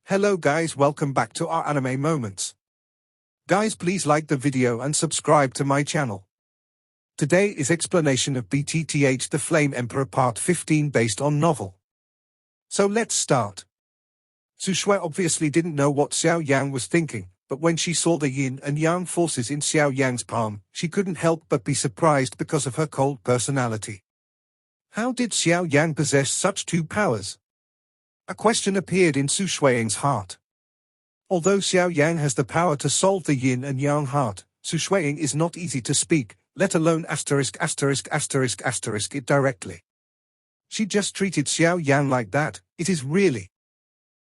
Hello guys, welcome back to our anime moments. Guys, please like the video and subscribe to my channel. Today is explanation of BTTH The Flame Emperor Part 15 based on novel. So let's start. Su Shui obviously didn't know what Xiao Yan was thinking, but when she saw the yin and yang forces in Xiao Yan's palm, she couldn't help but be surprised because of her cold personality. How did Xiao Yan possess such two powers? A question appeared in Su Shuiying's heart. Although Xiao Yan has the power to solve the yin and yang heart, Su Shuiying is not easy to speak, let alone it directly. She just treated Xiao Yan like that, it is really.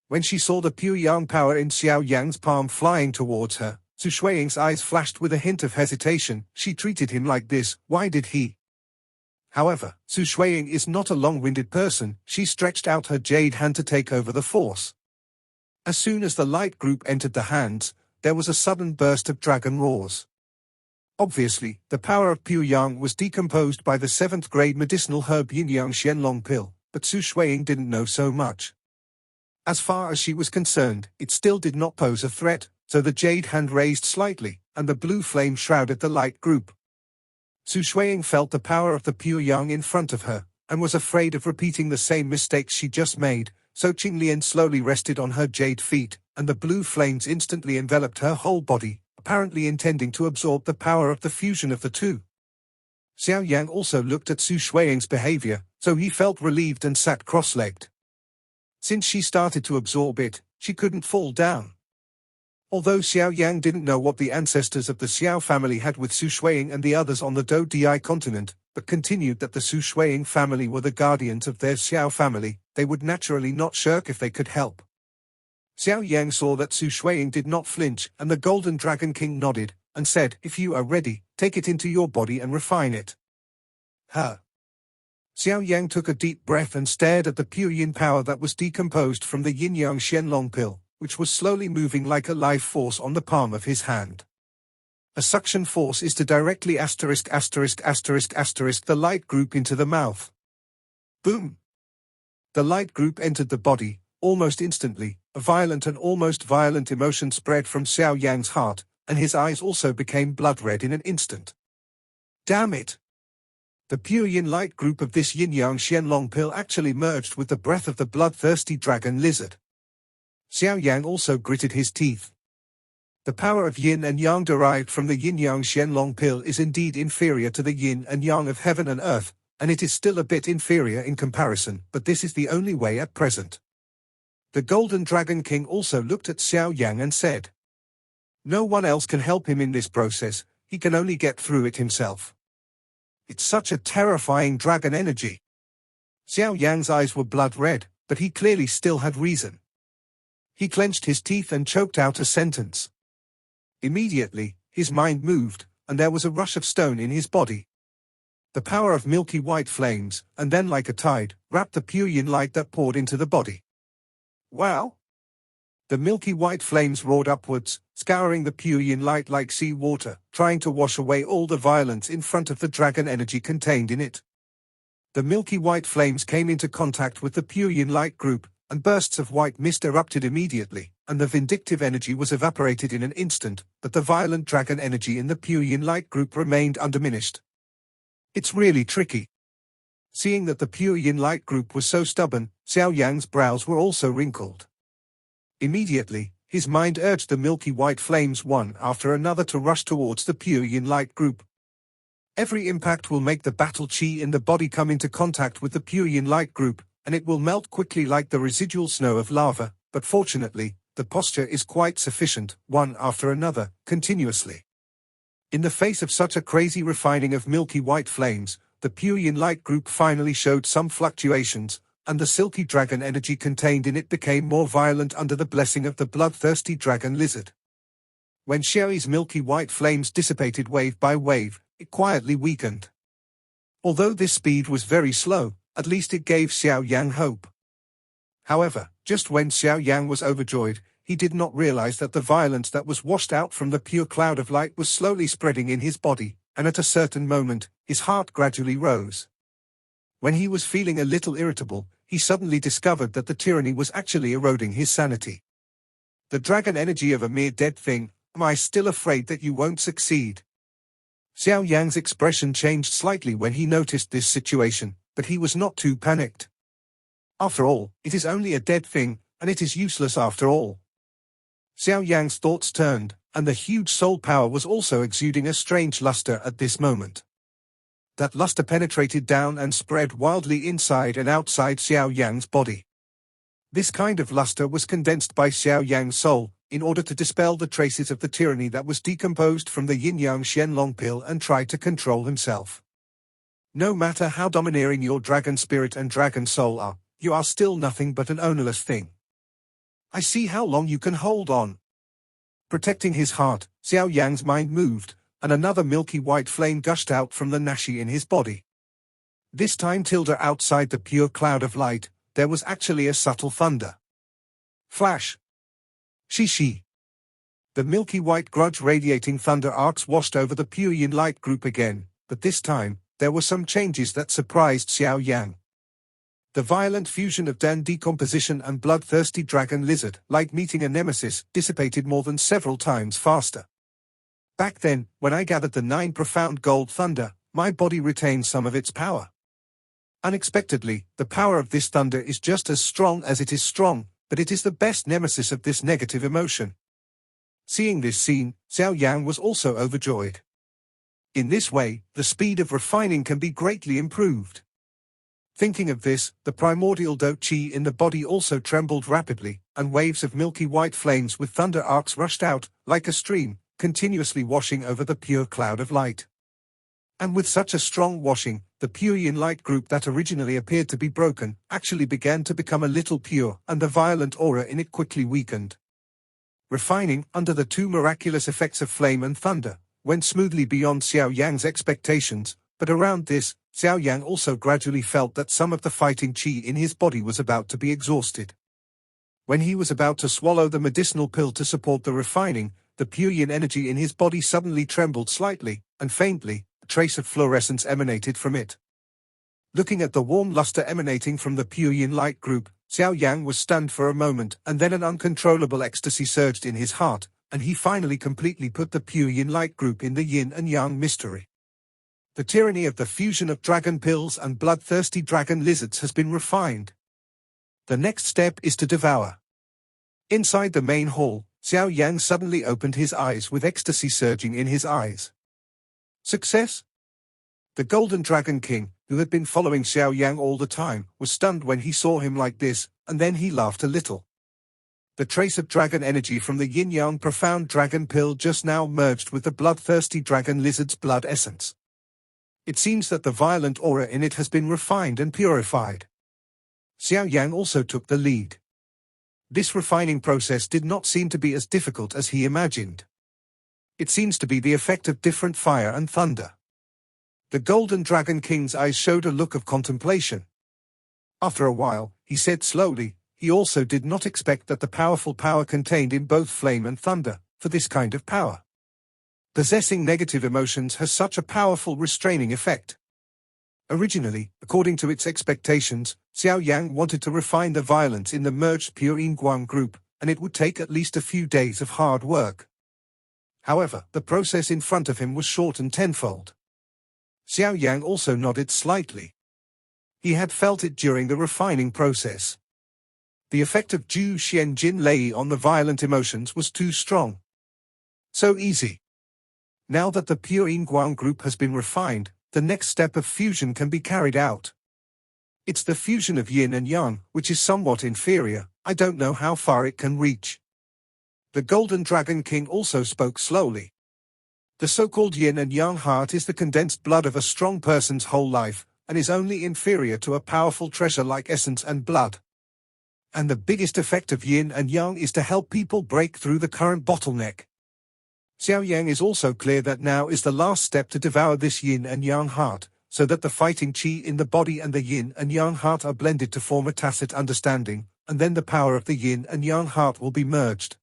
When she saw the pure yang power in Xiao Yan's palm flying towards her, Su Shuiying's eyes flashed with a hint of hesitation. She treated him like this, why did he? However, Su Shuiying is not a long-winded person. She stretched out her jade hand to take over the force. As soon as the light group entered the hands, there was a sudden burst of dragon roars. Obviously, the power of pure yang was decomposed by the 7th grade medicinal herb Yin-Yang Xianlong pill, but Su Shuiying didn't know so much. As far as she was concerned, it still did not pose a threat, so the jade hand raised slightly, and the blue flame shrouded the light group. Su Shuiying felt the power of the pure yang in front of her, and was afraid of repeating the same mistakes she just made, so Qinglian slowly rested on her jade feet, and the blue flames instantly enveloped her whole body, apparently intending to absorb the power of the fusion of the two. Xiao Yang also looked at Su Shuiying's behavior, so he felt relieved and sat cross-legged. Since she started to absorb it, she couldn't fall down. Although Xiao Yang didn't know what the ancestors of the Xiao family had with Su Shuiying and the others on the Dou-Di continent, but continued that the Su Shuiying family were the guardians of their Xiao family, they would naturally not shirk if they could help. Xiao Yang saw that Su Shuiying did not flinch, and the Golden Dragon King nodded, and said, "If you are ready, take it into your body and refine it." Huh. Xiao Yang took a deep breath and stared at the pure yin power that was decomposed from the Yin-Yang Xianlong pill, which was slowly moving like a life force on the palm of his hand. A suction force is to directly **** the light group into the mouth. Boom! The light group entered the body. Almost instantly, a violent and almost violent emotion spread from Xiao Yang's heart, and his eyes also became blood red in an instant. Damn it! The pure yin light group of this Yin-Yang Xianlong pill actually merged with the breath of the bloodthirsty dragon lizard. Xiao Yang also gritted his teeth. The power of yin and yang derived from the Yin-Yang Xianlong pill is indeed inferior to the yin and yang of heaven and earth, and it is still a bit inferior in comparison, but this is the only way at present. The Golden Dragon King also looked at Xiao Yang and said, "No one else can help him in this process, he can only get through it himself. It's such a terrifying dragon energy." Xiao Yang's eyes were blood red, but he clearly still had reason. He clenched his teeth and choked out a sentence. Immediately, his mind moved, and there was a rush of stone in his body. The power of milky white flames, and then like a tide, wrapped the pure yin light that poured into the body. Wow! The milky white flames roared upwards, scouring the pure yin light like sea water, trying to wash away all the violence in front of the dragon energy contained in it. The milky white flames came into contact with the pure yin light group, and bursts of white mist erupted immediately, and the vindictive energy was evaporated in an instant, but the violent dragon energy in the pure yin light group remained undiminished. It's really tricky. Seeing that the pure yin light group was so stubborn, Xiao Yang's brows were also wrinkled. Immediately, his mind urged the milky white flames one after another to rush towards the pure yin light group. Every impact will make the battle chi in the body come into contact with the pure yin light group, and it will melt quickly like the residual snow of lava, but fortunately, the posture is quite sufficient, one after another, continuously. In the face of such a crazy refining of milky white flames, the pure yin light group finally showed some fluctuations, and the silky dragon energy contained in it became more violent under the blessing of the bloodthirsty dragon lizard. When Xiao's milky white flames dissipated wave by wave, it quietly weakened. Although this speed was very slow, at least it gave Xiao Yang hope. However, just when Xiao Yang was overjoyed, he did not realize that the violence that was washed out from the pure cloud of light was slowly spreading in his body, and at a certain moment, his heart gradually rose. When he was feeling a little irritable, he suddenly discovered that the tyranny was actually eroding his sanity. The dragon energy of a mere dead thing, am I still afraid that you won't succeed? Xiao Yan's expression changed slightly when he noticed this situation, but he was not too panicked. After all, it is only a dead thing, and it is useless after all. Xiao Yan's thoughts turned, and the huge soul power was also exuding a strange luster at this moment. That luster penetrated down and spread wildly inside and outside Xiao Yan's body. This kind of luster was condensed by Xiao Yan's soul, in order to dispel the traces of the tyranny that was decomposed from the yin-yang Shenlong pill and try to control himself. No matter how domineering your dragon spirit and dragon soul are, you are still nothing but an ownerless thing. I see how long you can hold on. Protecting his heart, Xiao Yan's mind moved, and another milky white flame gushed out from the nashi in his body. This time outside the pure cloud of light, there was actually a subtle thunder. Flash! Shi. The milky white grudge radiating thunder arcs washed over the pure yin light group again, but this time, there were some changes that surprised Xiao Yan. The violent fusion of Dan decomposition and bloodthirsty dragon lizard, like meeting a nemesis, dissipated more than several times faster. Back then, when I gathered the 9 profound gold thunder, my body retained some of its power. Unexpectedly, the power of this thunder is just as strong as it is strong, but it is the best nemesis of this negative emotion. Seeing this scene, Xiao Yan was also overjoyed. In this way, the speed of refining can be greatly improved. Thinking of this, the primordial do qi in the body also trembled rapidly, and waves of milky white flames with thunder arcs rushed out, like a stream, continuously washing over the pure cloud of light. And with such a strong washing, the pure yin light group that originally appeared to be broken, actually began to become a little pure, and the violent aura in it quickly weakened. Refining, under the 2 miraculous effects of flame and thunder, went smoothly beyond Xiao Yan's expectations, but around this, Xiao Yan also gradually felt that some of the fighting qi in his body was about to be exhausted. When he was about to swallow the medicinal pill to support the refining, the pure yin energy in his body suddenly trembled slightly, and faintly, a trace of fluorescence emanated from it. Looking at the warm luster emanating from the pure yin light group, Xiao Yan was stunned for a moment, and then an uncontrollable ecstasy surged in his heart, and he finally completely put the pure yin light group in the yin and yang mystery. The tyranny of the fusion of dragon pills and bloodthirsty dragon lizards has been refined. The next step is to devour. Inside the main hall, Xiao Yan suddenly opened his eyes with ecstasy surging in his eyes. Success? The Golden Dragon King, who had been following Xiao Yan all the time, was stunned when he saw him like this, and then he laughed a little. The trace of dragon energy from the yin-yang profound dragon pill just now merged with the bloodthirsty dragon lizard's blood essence. It seems that the violent aura in it has been refined and purified. Xiao Yan also took the lead. This refining process did not seem to be as difficult as he imagined. It seems to be the effect of different fire and thunder. The Golden Dragon King's eyes showed a look of contemplation. After a while, he said slowly, he also did not expect that the powerful power contained in both flame and thunder, for this kind of power. Possessing negative emotions has such a powerful restraining effect. Originally, according to its expectations, Xiao Yan wanted to refine the violence in the merged pure Yinguang group, and it would take at least a few days of hard work. However, the process in front of him was shortened tenfold. Xiao Yan also nodded slightly. He had felt it during the refining process. The effect of Zhu Xian Jin Lei on the violent emotions was too strong. So easy. Now that the pure Yinguang group has been refined, the next step of fusion can be carried out. It's the fusion of yin and yang, which is somewhat inferior. I don't know how far it can reach. The Golden Dragon King also spoke slowly. The so-called yin and yang heart is the condensed blood of a strong person's whole life, and is only inferior to a powerful treasure like essence and blood. And the biggest effect of yin and yang is to help people break through the current bottleneck. Xiao Yan is also clear that now is the last step to devour this yin and yang heart, so that the fighting qi in the body and the yin and yang heart are blended to form a tacit understanding, and then the power of the yin and yang heart will be merged.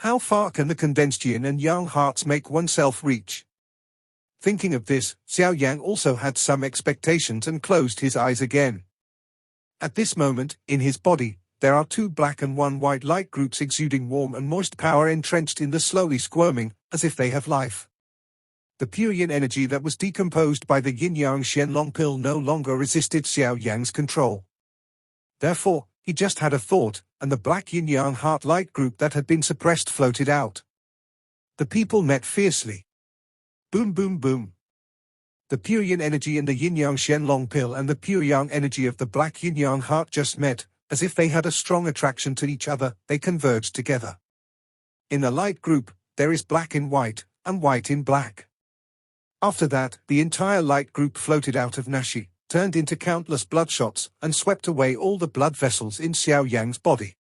How far can the condensed yin and yang hearts make oneself reach? Thinking of this, Xiao Yan also had some expectations and closed his eyes again. At this moment, in his body, There are two black and one white light groups exuding warm and moist power entrenched in the slowly squirming, as if they have life. The pure yin energy that was decomposed by the yin-yang Xianlong pill no longer resisted Xiao Yan's control. Therefore, he just had a thought, and the black yin-yang heart light group that had been suppressed floated out. The people met fiercely. Boom boom boom. The pure yin energy in the yin-yang Xianlong pill and the pure yang energy of the black yin-yang heart just met, as if they had a strong attraction to each other, they converged together. In the light group, there is black in white, and white in black. After that, the entire light group floated out of Nashi, turned into countless bloodshots, and swept away all the blood vessels in Xiao Yang's body.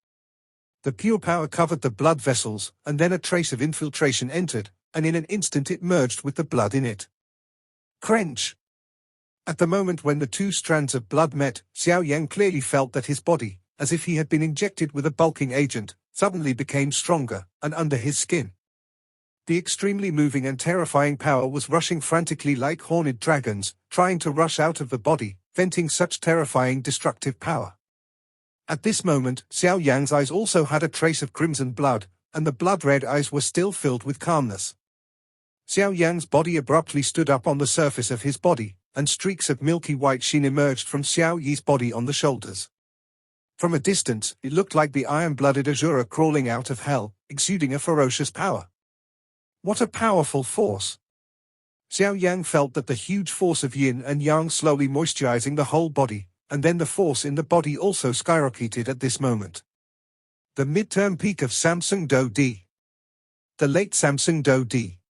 The pure power covered the blood vessels, and then a trace of infiltration entered, and in an instant it merged with the blood in it. Crunch! At the moment when the two strands of blood met, Xiao Yan clearly felt that his body, as if he had been injected with a bulking agent, suddenly became stronger, and under his skin. The extremely moving and terrifying power was rushing frantically like horned dragons, trying to rush out of the body, venting such terrifying destructive power. At this moment, Xiao Yan's eyes also had a trace of crimson blood, and the blood-red eyes were still filled with calmness. Xiao Yan's body abruptly stood up on the surface of his body, and streaks of milky white sheen emerged from Xiao Yi's body on the shoulders. From a distance, it looked like the iron-blooded Azura crawling out of hell, exuding a ferocious power. What a powerful force! Xiao Yan felt that the huge force of yin and yang slowly moisturizing the whole body, and then the force in the body also skyrocketed at this moment. The midterm peak of Samsung Do Di. The late Samsung Do Di.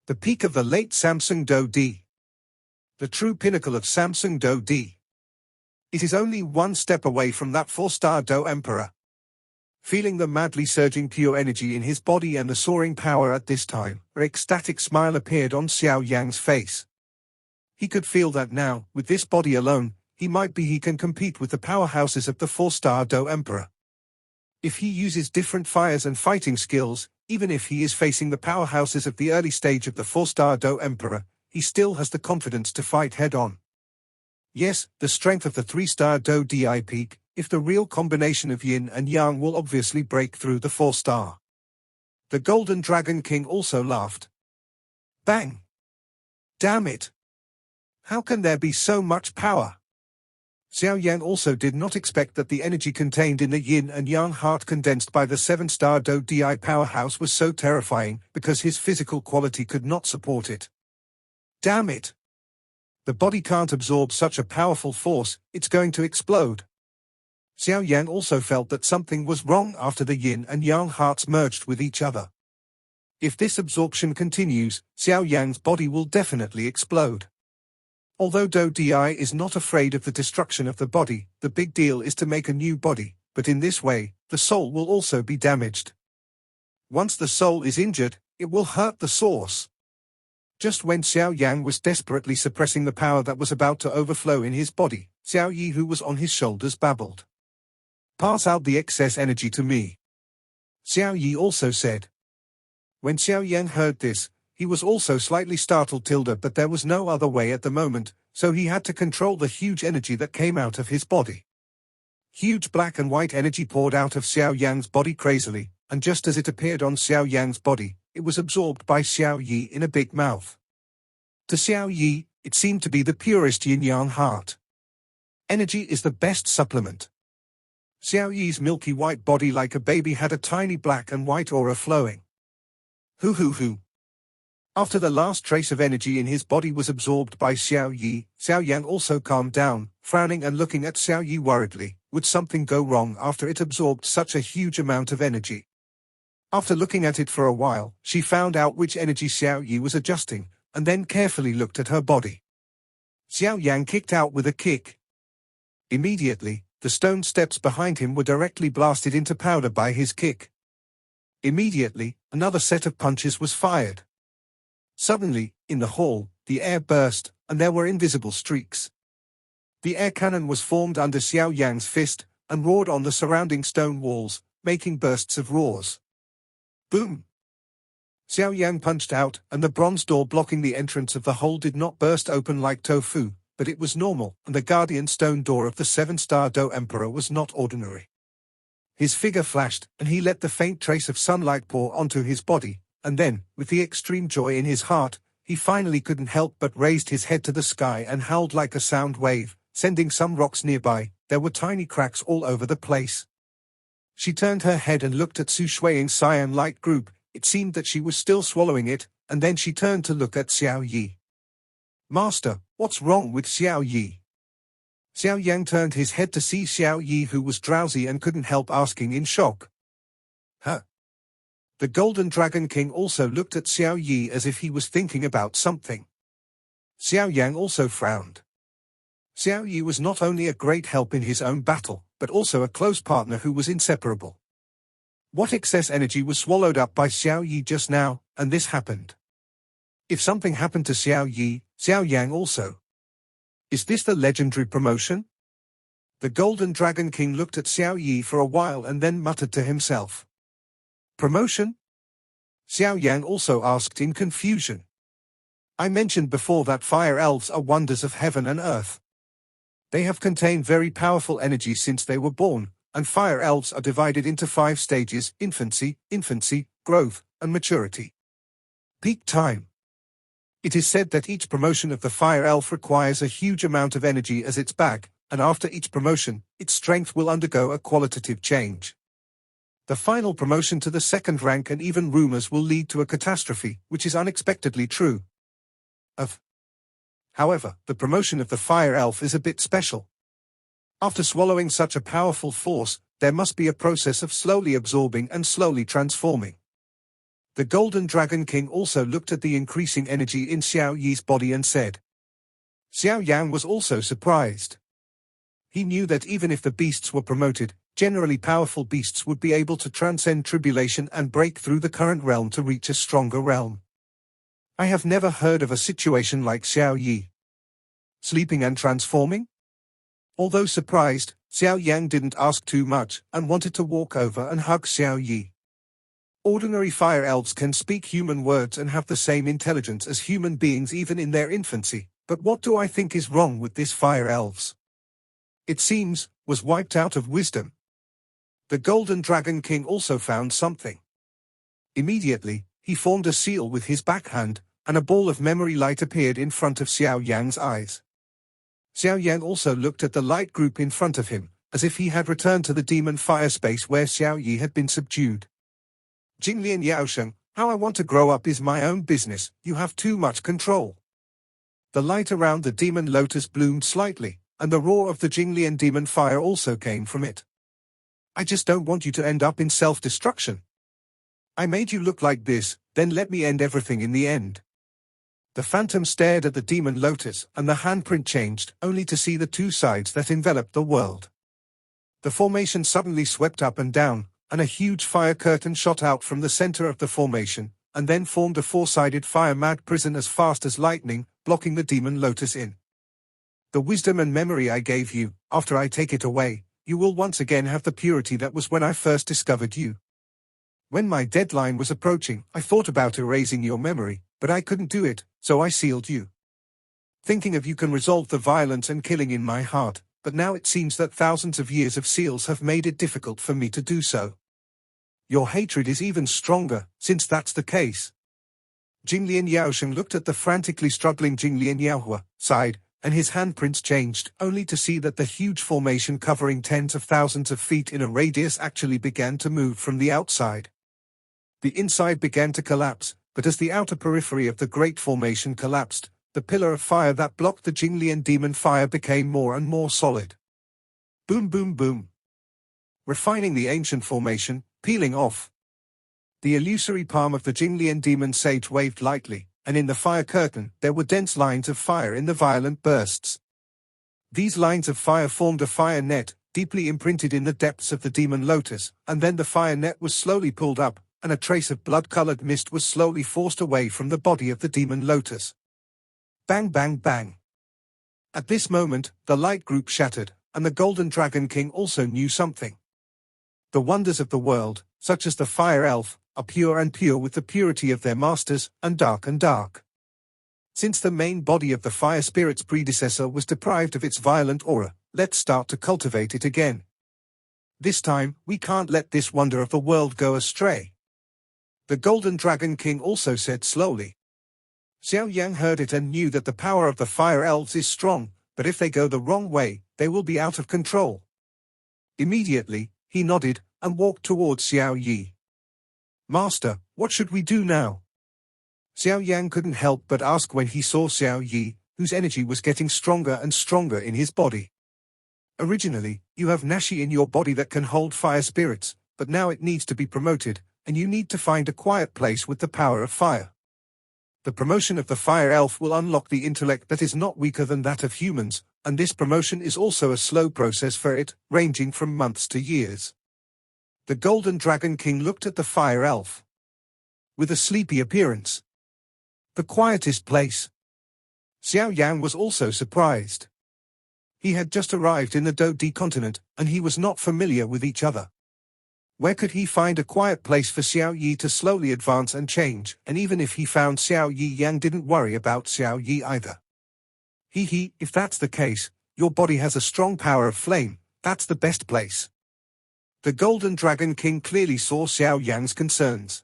The peak of the late Samsung Do Di. The true pinnacle of Samsung Do Di. It is only one step away from that 4-star Do Emperor. Feeling the madly surging pure energy in his body and the soaring power at this time, an ecstatic smile appeared on Xiao Yang's face. He could feel that now, with this body alone, he can compete with the powerhouses of the 4-star Do Emperor. If he uses different fires and fighting skills, even if he is facing the powerhouses of the early stage of the 4-star Do Emperor, he still has the confidence to fight head-on. Yes, the strength of the 3-star Do Di peak, if the real combination of yin and yang will obviously break through the 4-star. The Golden Dragon King also laughed. Bang! Damn it! How can there be so much power? Xiao Yan also did not expect that the energy contained in the yin and yang heart condensed by the 7-star Do Di powerhouse was so terrifying, because his physical quality could not support it. Damn it! The body can't absorb such a powerful force, it's going to explode. Xiao Yan also felt that something was wrong after the yin and yang hearts merged with each other. If this absorption continues, Xiao Yan's body will definitely explode. Although Do Di is not afraid of the destruction of the body, the big deal is to make a new body, but in this way, the soul will also be damaged. Once the soul is injured, it will hurt the source. Just when Xiao Yan was desperately suppressing the power that was about to overflow in his body, Xiao Yi, who was on his shoulders, babbled. Pass out the excess energy to me. Xiao Yi also said. When Xiao Yan heard this, he was also slightly startled, but there was no other way at the moment, so he had to control the huge energy that came out of his body. Huge black and white energy poured out of Xiao Yan's body crazily, and just as it appeared on Xiao Yan's body, it was absorbed by Xiao Yi in a big mouth. To Xiao Yi, it seemed to be the purest yin-yang heart. Energy is the best supplement. Xiao Yi's milky white body like a baby had a tiny black and white aura flowing. Hoo. After the last trace of energy in his body was absorbed by Xiao Yi, Xiao Yan also calmed down, frowning and looking at Xiao Yi worriedly. Would something go wrong after it absorbed such a huge amount of energy? After looking at it for a while, she found out which energy Xiao Yi was adjusting, and then carefully looked at her body. Xiao Yan kicked out with a kick. Immediately, the stone steps behind him were directly blasted into powder by his kick. Immediately, another set of punches was fired. Suddenly, in the hall, the air burst, and there were invisible streaks. The air cannon was formed under Xiao Yan's fist, and roared on the surrounding stone walls, making bursts of roars. Boom! Xiao Yan punched out, and the bronze door blocking the entrance of the hole did not burst open like tofu, but it was normal, and the guardian stone door of the 7-star Do Emperor was not ordinary. His figure flashed, and he let the faint trace of sunlight pour onto his body, and then, with the extreme joy in his heart, he finally couldn't help but raised his head to the sky and howled like a sound wave, sending some rocks nearby. There were tiny cracks all over the place. She turned her head and looked at Su Shuiying's cyan light group. It seemed that she was still swallowing it, and then she turned to look at Xiao Yi. "Master, what's wrong with Xiao Yi?" Xiao Yan turned his head to see Xiao Yi, who was drowsy and couldn't help asking in shock. "Huh?" The Golden Dragon King also looked at Xiao Yi as if he was thinking about something. Xiao Yang also frowned. Xiao Yi was not only a great help in his own battle, but also a close partner who was inseparable. What excess energy was swallowed up by Xiao Yi just now, and this happened? If something happened to Xiao Yi, Xiao Yang also. Is this the legendary promotion? The Golden Dragon King looked at Xiao Yi for a while and then muttered to himself. Promotion? Xiao Yang also asked in confusion. I mentioned before that fire elves are wonders of heaven and earth. They have contained very powerful energy since they were born, and fire elves are divided into 5 stages: infancy, growth, and maturity. Peak time. It is said that each promotion of the fire elf requires a huge amount of energy as its back, and after each promotion, its strength will undergo a qualitative change. The final promotion to the second rank and even rumors will lead to a catastrophe, which is unexpectedly true. However, the promotion of the fire elf is a bit special. After swallowing such a powerful force, there must be a process of slowly absorbing and slowly transforming. The Golden Dragon King also looked at the increasing energy in Xiao Yi's body and said. Xiao Yan was also surprised. He knew that even if the beasts were promoted, generally powerful beasts would be able to transcend tribulation and break through the current realm to reach a stronger realm. I have never heard of a situation like Xiao Yi. Sleeping and transforming? Although surprised, Xiao Yang didn't ask too much and wanted to walk over and hug Xiao Yi. Ordinary fire elves can speak human words and have the same intelligence as human beings even in their infancy, but what do I think is wrong with this fire elves? It seems, was wiped out of wisdom. The Golden Dragon King also found something. Immediately, he formed a seal with his backhand, and a ball of memory light appeared in front of Xiao Yang's eyes. Xiao Yang also looked at the light group in front of him, as if he had returned to the demon fire space where Xiao Yi had been subdued. Jinglian Yaosheng, how I want to grow up is my own business, you have too much control. The light around the demon lotus bloomed slightly, and the roar of the Jinglian demon fire also came from it. I just don't want you to end up in self-destruction. I made you look like this, then let me end everything in the end. The phantom stared at the demon lotus, and the handprint changed, only to see the 2 sides that enveloped the world. The formation suddenly swept up and down, and a huge fire curtain shot out from the center of the formation, and then formed a 4-sided fire-mad prison as fast as lightning, blocking the demon lotus in. The wisdom and memory I gave you, after I take it away, you will once again have the purity that was when I first discovered you. When my deadline was approaching, I thought about erasing your memory, but I couldn't do it, so I sealed you. Thinking of you can resolve the violence and killing in my heart, but now it seems that thousands of years of seals have made it difficult for me to do so. Your hatred is even stronger, since that's the case. Jinglian Yaosheng looked at the frantically struggling Jinglian Yaohua, sighed, and his handprints changed, only to see that the huge formation covering tens of thousands of feet in a radius actually began to move from the outside. The inside began to collapse, but as the outer periphery of the great formation collapsed, the pillar of fire that blocked the Jinglian demon fire became more and more solid. Boom boom boom. Refining the ancient formation, peeling off. The illusory palm of the Jinglian demon sage waved lightly, and in the fire curtain there were dense lines of fire in the violent bursts. These lines of fire formed a fire net, deeply imprinted in the depths of the demon lotus, and then the fire net was slowly pulled up, and a trace of blood-colored mist was slowly forced away from the body of the demon lotus. Bang bang bang. At this moment, the light group shattered, and the Golden Dragon King also knew something. The wonders of the world, such as the fire elf, are pure and pure with the purity of their masters, and dark and dark. Since the main body of the fire spirit's predecessor was deprived of its violent aura, let's start to cultivate it again. This time, we can't let this wonder of the world go astray. The Golden Dragon King also said slowly. Xiao Yan heard it and knew that the power of the fire elves is strong, but if they go the wrong way, they will be out of control. Immediately, he nodded and walked towards Xiao Yi. Master, what should we do now? Xiao Yan couldn't help but ask when he saw Xiao Yi, whose energy was getting stronger and stronger in his body. Originally, you have Nashi in your body that can hold fire spirits, but now it needs to be promoted, and you need to find a quiet place with the power of fire. The promotion of the fire elf will unlock the intellect that is not weaker than that of humans, and this promotion is also a slow process for it, ranging from months to years. The Golden Dragon King looked at the fire elf with a sleepy appearance. The quietest place. Xiao Yan was also surprised. He had just arrived in the Do-Di continent, and he was not familiar with each other. Where could he find a quiet place for Xiao Yi to slowly advance and change? And even if he found Xiao Yi, Yang didn't worry about Xiao Yi either. If that's the case, your body has a strong power of flame, that's the best place. The Golden Dragon King clearly saw Xiao Yan's concerns.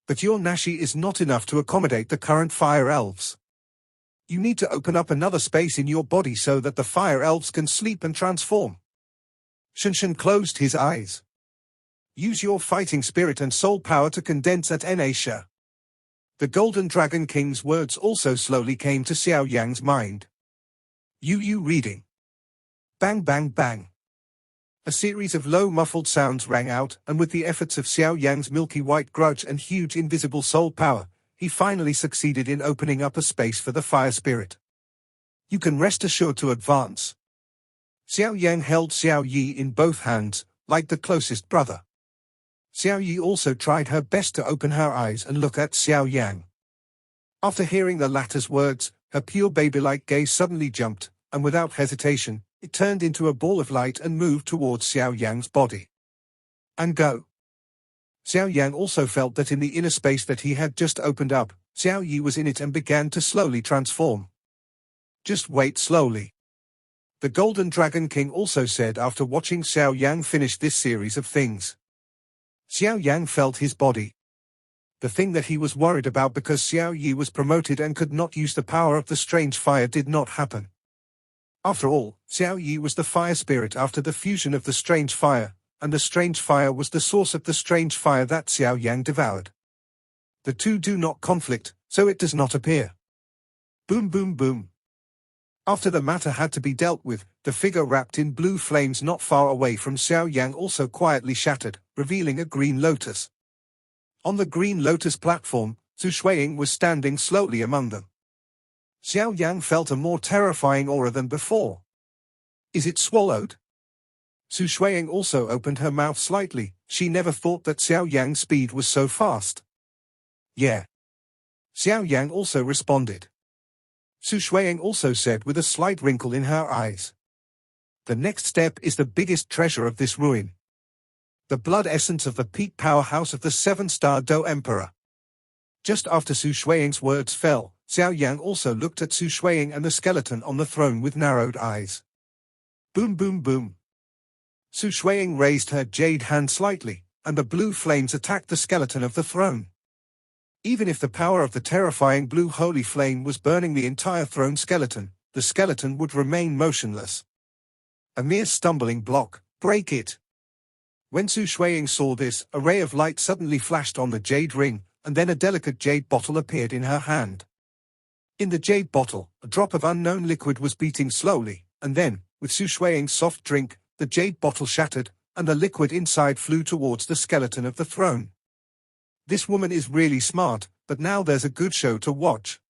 But your Nashi is not enough to accommodate the current fire elves. You need to open up another space in your body so that the fire elves can sleep and transform. Shunshan closed his eyes. Use your fighting spirit and soul power to condense at Indonesia. The Golden Dragon King's words also slowly came to Xiao Yan's mind. You reading. Bang bang bang. A series of low muffled sounds rang out, and with the efforts of Xiao Yan's milky white grudge and huge invisible soul power, he finally succeeded in opening up a space for the fire spirit. You can rest assured to advance. Xiao Yan held Xiao Yi in both hands, like the closest brother. Xiao Yi also tried her best to open her eyes and look at Xiao Yan. After hearing the latter's words, her pure baby-like gaze suddenly jumped, and without hesitation, it turned into a ball of light and moved towards Xiao Yan's body. And go. Xiao Yan also felt that in the inner space that he had just opened up, Xiao Yi was in it and began to slowly transform. Just wait slowly. The Golden Dragon King also said after watching Xiao Yan finish this series of things. Xiao Yan felt his body. The thing that he was worried about because Xiao Yi was promoted and could not use the power of the strange fire did not happen. After all, Xiao Yi was the fire spirit after the fusion of the strange fire, and the strange fire was the source of the strange fire that Xiao Yan devoured. The two do not conflict, so it does not appear. Boom boom boom. After the matter had to be dealt with, the figure wrapped in blue flames not far away from Xiao Yan also quietly shattered, revealing a green lotus. On the green lotus platform, Su Shuiying was standing slowly among them. Xiao Yan felt a more terrifying aura than before. Is it swallowed? Su Shuiying also opened her mouth slightly. She never thought that Xiao Yan's speed was so fast. Yeah. Xiao Yan also responded. Su Shuiying also said with a slight wrinkle in her eyes. The next step is the biggest treasure of this ruin. The blood essence of the peak powerhouse of the 7-star Do Emperor. Just after Su Shuiying's words fell, Xiao Yan also looked at Su Shuiying and the skeleton on the throne with narrowed eyes. Boom boom boom. Su Shuiying raised her jade hand slightly, and the blue flames attacked the skeleton of the throne. Even if the power of the terrifying blue holy flame was burning the entire throne skeleton, the skeleton would remain motionless. A mere stumbling block, break it. When Su Shuiying saw this, a ray of light suddenly flashed on the jade ring, and then a delicate jade bottle appeared in her hand. In the jade bottle, a drop of unknown liquid was beating slowly, and then, with Su Shuiying's soft drink, the jade bottle shattered, and the liquid inside flew towards the skeleton of the throne. This woman is really smart, but now there's a good show to watch.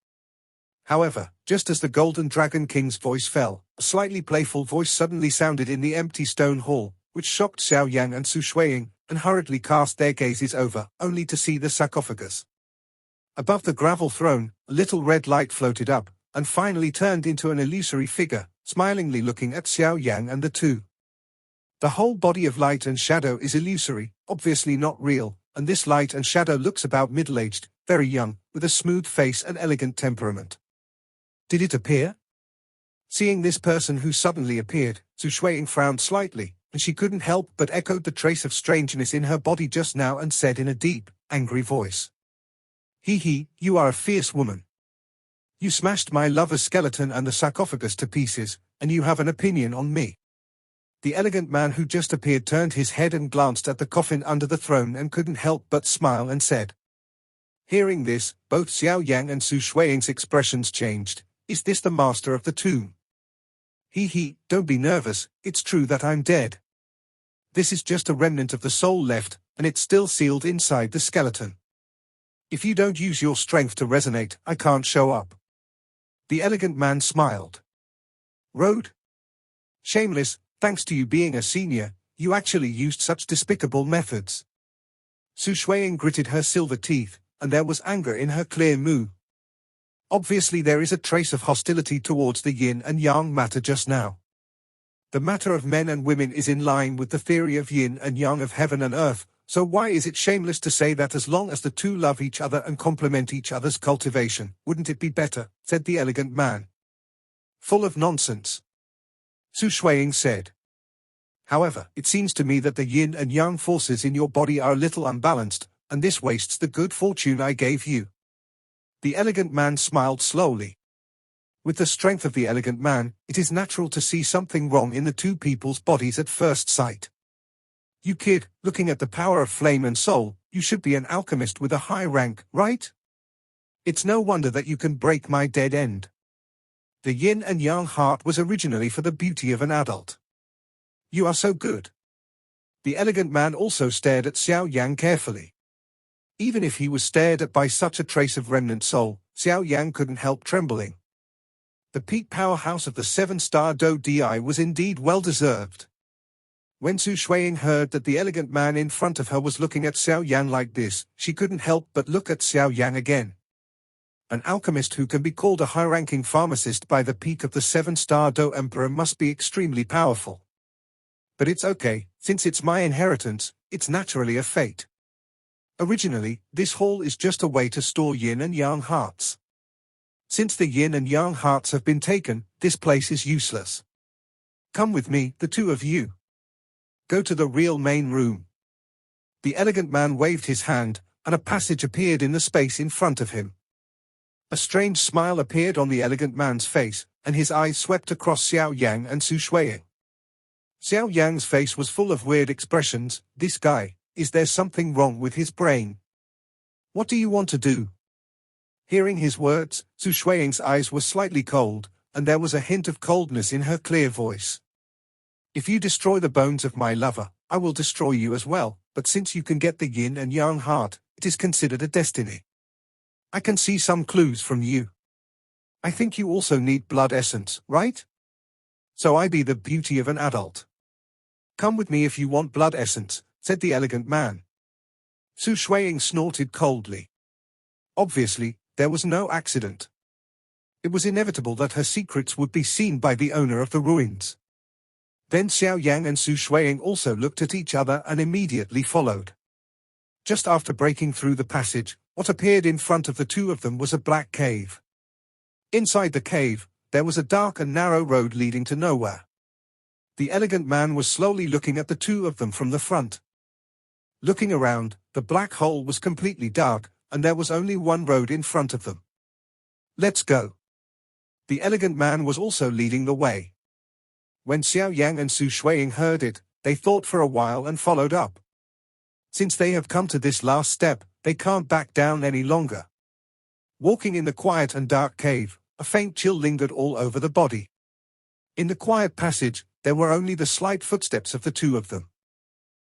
However, just as the Golden Dragon King's voice fell, a slightly playful voice suddenly sounded in the empty stone hall, which shocked Xiao Yan and Su Shuiying, and hurriedly cast their gazes over, only to see the sarcophagus. Above the gravel throne, a little red light floated up, and finally turned into an illusory figure, smilingly looking at Xiao Yan and the two. The whole body of light and shadow is illusory, obviously not real, and this light and shadow looks about middle-aged, very young, with a smooth face and elegant temperament. Did it appear? Seeing this person who suddenly appeared, Su Shuiying frowned slightly, and she couldn't help but echo the trace of strangeness in her body just now and said in a deep, angry voice. You are a fierce woman. You smashed my lover's skeleton and the sarcophagus to pieces, and you have an opinion on me. The elegant man who just appeared turned his head and glanced at the coffin under the throne and couldn't help but smile and said. Hearing this, both Xiao Yan and Su Shuiying's expressions changed. Is this the master of the tomb? Don't be nervous, it's true that I'm dead. This is just a remnant of the soul left, and it's still sealed inside the skeleton. If you don't use your strength to resonate, I can't show up. The elegant man smiled. Rude? Shameless, thanks to you being a senior, you actually used such despicable methods. Su Shuiying gritted her silver teeth, and there was anger in her clear moo. Obviously there is a trace of hostility towards the yin and yang matter just now. The matter of men and women is in line with the theory of yin and yang of heaven and earth, so why is it shameless to say that as long as the two love each other and complement each other's cultivation, wouldn't it be better, said the elegant man. Full of nonsense. Su Shuiying said. However, it seems to me that the yin and yang forces in your body are a little unbalanced, and this wastes the good fortune I gave you. The elegant man smiled slowly. With the strength of the elegant man, it is natural to see something wrong in the two people's bodies at first sight. You kid, looking at the power of flame and soul, you should be an alchemist with a high rank, right? It's no wonder that you can break my dead end. The yin and yang heart was originally for the beauty of an adult. You are so good. The elegant man also stared at Xiao Yan carefully. Even if he was stared at by such a trace of remnant soul, Xiao Yan couldn't help trembling. The peak powerhouse of the 7-star Do Di was indeed well-deserved. When Su Shuiying heard that the elegant man in front of her was looking at Xiao Yan like this, she couldn't help but look at Xiao Yan again. An alchemist who can be called a high-ranking pharmacist by the peak of the 7-star Do Emperor must be extremely powerful. But it's okay, since it's my inheritance, it's naturally a fate. Originally, this hall is just a way to store yin and yang hearts. Since the yin and yang hearts have been taken, this place is useless. Come with me, the two of you. Go to the real main room. The elegant man waved his hand, and a passage appeared in the space in front of him. A strange smile appeared on the elegant man's face, and his eyes swept across Xiao Yan and Su Shuiying. Xiao Yan's face was full of weird expressions. This guy, is there something wrong with his brain? What do you want to do? Hearing his words, Su Shuiying's eyes were slightly cold, and there was a hint of coldness in her clear voice. If you destroy the bones of my lover, I will destroy you as well, but since you can get the yin and yang heart, it is considered a destiny. I can see some clues from you. I think you also need blood essence, right? So I be the beauty of an adult. Come with me if you want blood essence, said the elegant man. Su Shuiying snorted coldly. Obviously, there was no accident. It was inevitable that her secrets would be seen by the owner of the ruins. Then Xiao Yan and Su Shuiying also looked at each other and immediately followed. Just after breaking through the passage, what appeared in front of the two of them was a black cave. Inside the cave, there was a dark and narrow road leading to nowhere. The elegant man was slowly looking at the two of them from the front. Looking around, the black hole was completely dark, and there was only one road in front of them. Let's go. The elegant man was also leading the way. When Xiao Yan and Su Shuiying heard it, they thought for a while and followed up. Since they have come to this last step, they can't back down any longer. Walking in the quiet and dark cave, a faint chill lingered all over the body. In the quiet passage, there were only the slight footsteps of the two of them.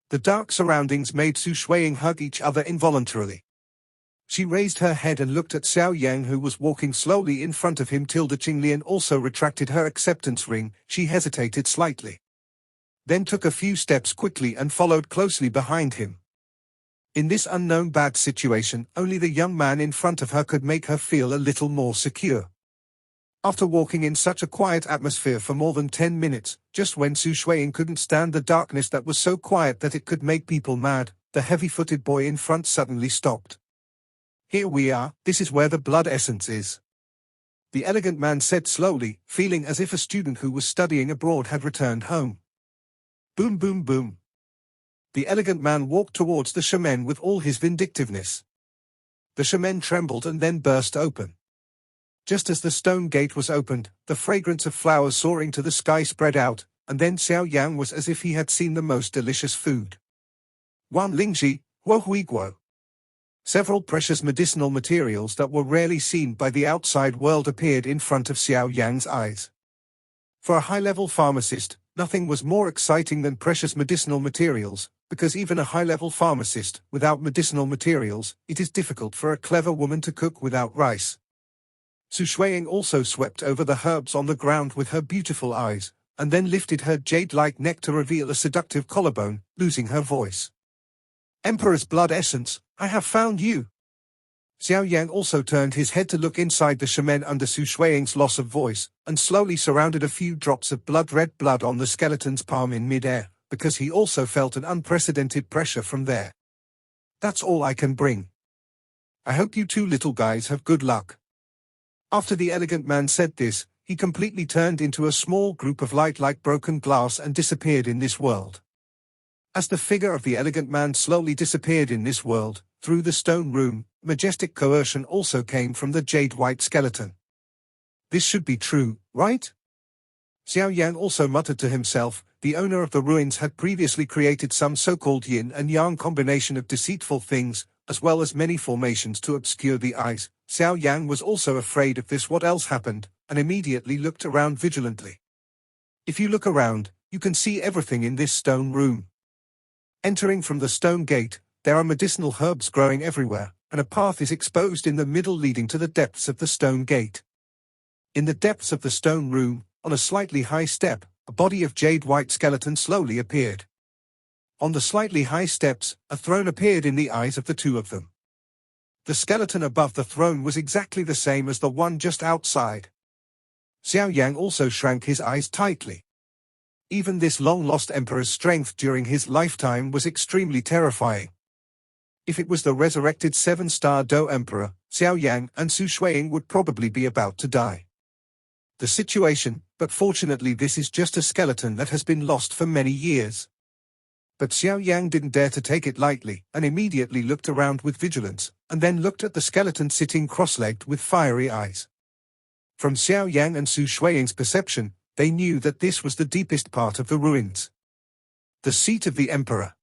The dark surroundings made Su Shuiying hug each other involuntarily. She raised her head and looked at Xiao Yan, who was walking slowly in front of him. Tilda Qinglian also retracted her acceptance ring. She hesitated slightly. Then took a few steps quickly and followed closely behind him. In this unknown bad situation, only the young man in front of her could make her feel a little more secure. After walking in such a quiet atmosphere for more than 10 minutes, just when Su Shuiying couldn't stand the darkness that was so quiet that it could make people mad, the heavy-footed boy in front suddenly stopped. Here we are, this is where the blood essence is. The elegant man said slowly, feeling as if a student who was studying abroad had returned home. Boom boom boom. The elegant man walked towards the shaman with all his vindictiveness. The shaman trembled and then burst open. Just as the stone gate was opened, the fragrance of flowers soaring to the sky spread out, and then Xiao Yan was as if he had seen the most delicious food. Wan Lingji, Huo Hui Guo. Several precious medicinal materials that were rarely seen by the outside world appeared in front of Xiao Yan's eyes. For a high-level pharmacist, nothing was more exciting than precious medicinal materials, because even a high-level pharmacist, without medicinal materials, it is difficult for a clever woman to cook without rice. Su Shuiying also swept over the herbs on the ground with her beautiful eyes, and then lifted her jade-like neck to reveal a seductive collarbone, losing her voice. Emperor's blood essence, I have found you. Xiao Yan also turned his head to look inside the shaman under Su Shuiying's loss of voice, and slowly surrounded a few drops of blood-red blood on the skeleton's palm in mid-air, because he also felt an unprecedented pressure from there. That's all I can bring. I hope you two little guys have good luck. After the elegant man said this, he completely turned into a small group of light like broken glass and disappeared in this world. As the figure of the elegant man slowly disappeared in this world, through the stone room, majestic coercion also came from the jade-white skeleton. This should be true, right? Xiao Yan also muttered to himself. The owner of the ruins had previously created some so-called yin and yang combination of deceitful things, as well as many formations to obscure the eyes. Xiao Yan was also afraid of this. What else happened, and immediately looked around vigilantly. If you look around, you can see everything in this stone room. Entering from the stone gate, there are medicinal herbs growing everywhere, and a path is exposed in the middle leading to the depths of the stone gate. In the depths of the stone room, on a slightly high step, a body of jade-white skeleton slowly appeared. On the slightly high steps, a throne appeared in the eyes of the two of them. The skeleton above the throne was exactly the same as the one just outside. Xiao Yan also shrank his eyes tightly. Even this long-lost emperor's strength during his lifetime was extremely terrifying. If it was the resurrected 7-star Do Emperor, Xiao Yan and Su Shuiying would probably be about to die. The situation, but fortunately this is just a skeleton that has been lost for many years. But Xiao Yan didn't dare to take it lightly, and immediately looked around with vigilance, and then looked at the skeleton sitting cross-legged with fiery eyes. From Xiao Yan and Su Shuiying's perception, they knew that this was the deepest part of the ruins. The seat of the Emperor.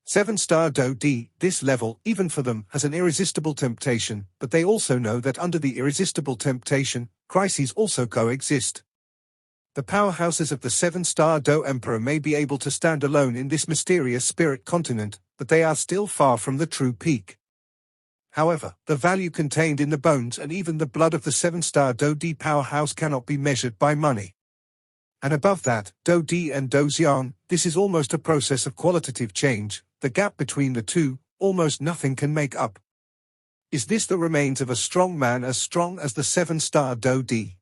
7-star Do D, this level, even for them, has an irresistible temptation, but they also know that under the irresistible temptation, crises also coexist. The powerhouses of the 7-star Do Emperor may be able to stand alone in this mysterious spirit continent, but they are still far from the true peak. However, the value contained in the bones and even the blood of the 7-star Do D powerhouse cannot be measured by money. And above that, Do D and Do Xian, this is almost a process of qualitative change. The gap between the two, almost nothing can make up. Is this the remains of a strong man as strong as the 7-star Do D?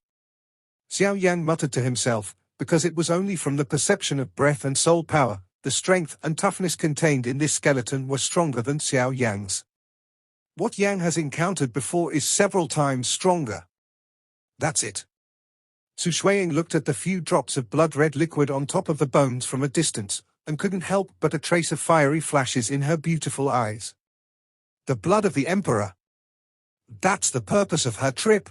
Xiao Yan muttered to himself, because it was only from the perception of breath and soul power, the strength and toughness contained in this skeleton were stronger than Xiao Yan's. What Yang has encountered before is several times stronger. That's it. Su Shuiying looked at the few drops of blood-red liquid on top of the bones from a distance, and couldn't help but a trace of fiery flashes in her beautiful eyes. The blood of the Emperor. That's the purpose of her trip.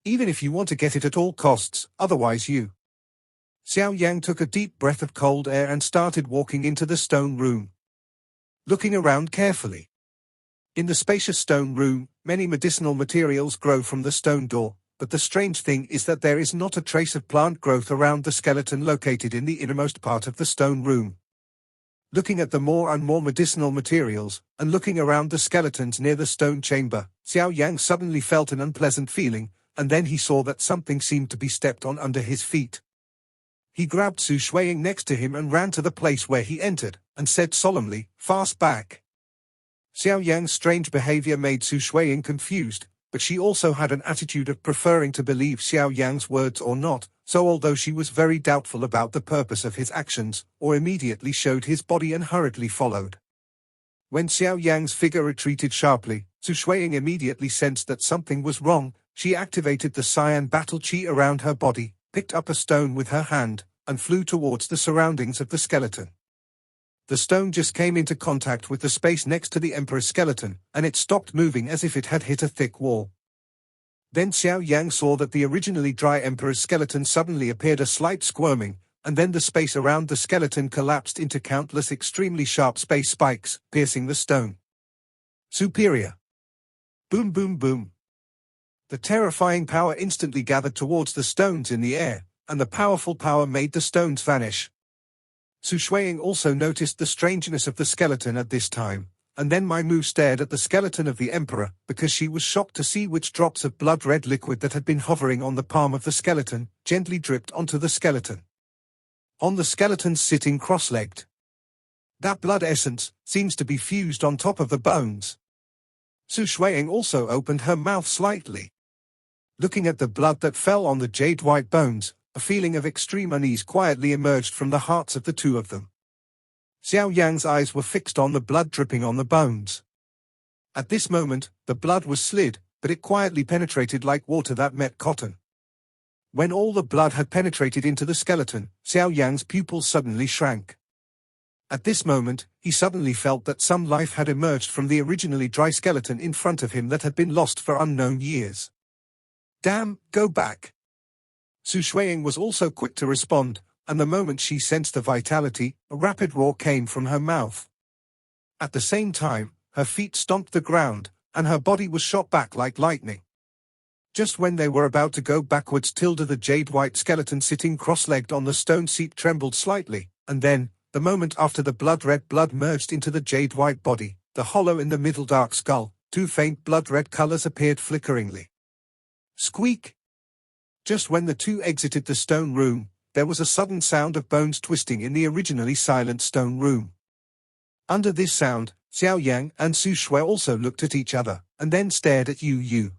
Even if you want to get it at all costs, otherwise you. Xiao Yang took a deep breath of cold air and started walking into the stone room. Looking around carefully. In the spacious stone room, many medicinal materials grow from the stone door, but the strange thing is that there is not a trace of plant growth around the skeleton located in the innermost part of the stone room. Looking at the more and more medicinal materials, and looking around the skeletons near the stone chamber, Xiao Yang suddenly felt an unpleasant feeling, and then he saw that something seemed to be stepped on under his feet. He grabbed Su Shuiying next to him and ran to the place where he entered, and said solemnly, "Fast back." Xiao Yan's strange behavior made Su Shuiying confused, but she also had an attitude of preferring to believe Xiao Yan's words or not, so although she was very doubtful about the purpose of his actions, or immediately showed his body and hurriedly followed. When Xiao Yan's figure retreated sharply, Su Shuiying immediately sensed that something was wrong. She activated the cyan battle chi around her body, picked up a stone with her hand, and flew towards the surroundings of the skeleton. The stone just came into contact with the space next to the Emperor's skeleton, and it stopped moving as if it had hit a thick wall. Then Xiao Yan saw that the originally dry Emperor's skeleton suddenly appeared a slight squirming, and then the space around the skeleton collapsed into countless extremely sharp space spikes, piercing the stone. Superior. Boom boom boom. The terrifying power instantly gathered towards the stones in the air, and the powerful power made the stones vanish. Su Shuiying also noticed the strangeness of the skeleton at this time, and then Mai Mu stared at the skeleton of the Emperor, because she was shocked to see which drops of blood-red liquid that had been hovering on the palm of the skeleton, gently dripped onto the skeleton. On the skeleton sitting cross-legged. That blood essence seems to be fused on top of the bones. Su Shuiying also opened her mouth slightly. Looking at the blood that fell on the jade-white bones, a feeling of extreme unease quietly emerged from the hearts of the two of them. Xiao Yan's eyes were fixed on the blood dripping on the bones. At this moment, the blood was slid, but it quietly penetrated like water that met cotton. When all the blood had penetrated into the skeleton, Xiao Yan's pupils suddenly shrank. At this moment, he suddenly felt that some life had emerged from the originally dry skeleton in front of him that had been lost for unknown years. Damn, go back! Su Shuiying was also quick to respond, and the moment she sensed the vitality, a rapid roar came from her mouth. At the same time, her feet stomped the ground, and her body was shot back like lightning. Just when they were about to go backwards, the jade-white skeleton sitting cross-legged on the stone seat trembled slightly, and then, the moment after the blood-red blood merged into the jade-white body, the hollow in the middle dark skull, two faint blood-red colors appeared flickeringly. Squeak! Just when the two exited the stone room, there was a sudden sound of bones twisting in the originally silent stone room. Under this sound, Xiao Yan and Su Shui also looked at each other, and then stared at Yu.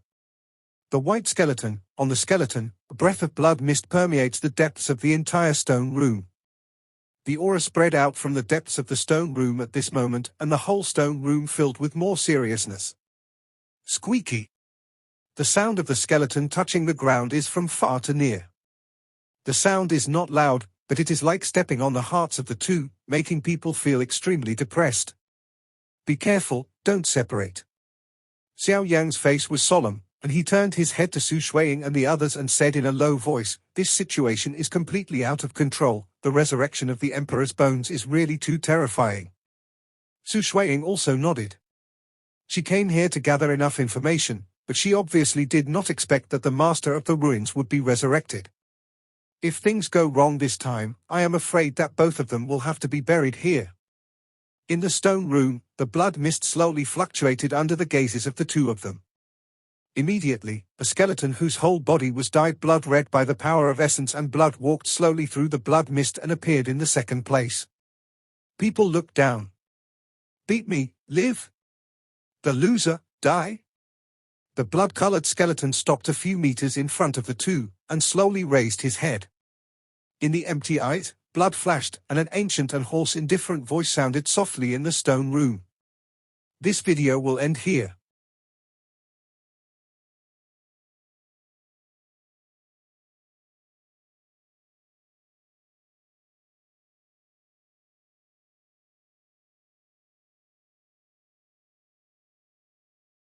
The white skeleton, on the skeleton, a breath of blood mist permeates the depths of the entire stone room. The aura spread out from the depths of the stone room at this moment, and the whole stone room filled with more seriousness. Squeaky! The sound of the skeleton touching the ground is from far to near. The sound is not loud, but it is like stepping on the hearts of the two, making people feel extremely depressed. Be careful, don't separate. Xiao Yang's face was solemn, and he turned his head to Su Shuiying and the others and said in a low voice, "This situation is completely out of control. The resurrection of the Emperor's bones is really too terrifying." Su Shuiying also nodded. She came here to gather enough information, but she obviously did not expect that the Master of the Ruins would be resurrected. If things go wrong this time, I am afraid that both of them will have to be buried here. In the stone room, the blood mist slowly fluctuated under the gazes of the two of them. Immediately, a skeleton whose whole body was dyed blood red by the power of essence and blood walked slowly through the blood mist and appeared in the second place. People looked down. Beat me, live? The loser, die? The blood-colored skeleton stopped a few meters in front of the two, and slowly raised his head. In the empty eyes, blood flashed, and an ancient and hoarse indifferent voice sounded softly in the stone room. This video will end here.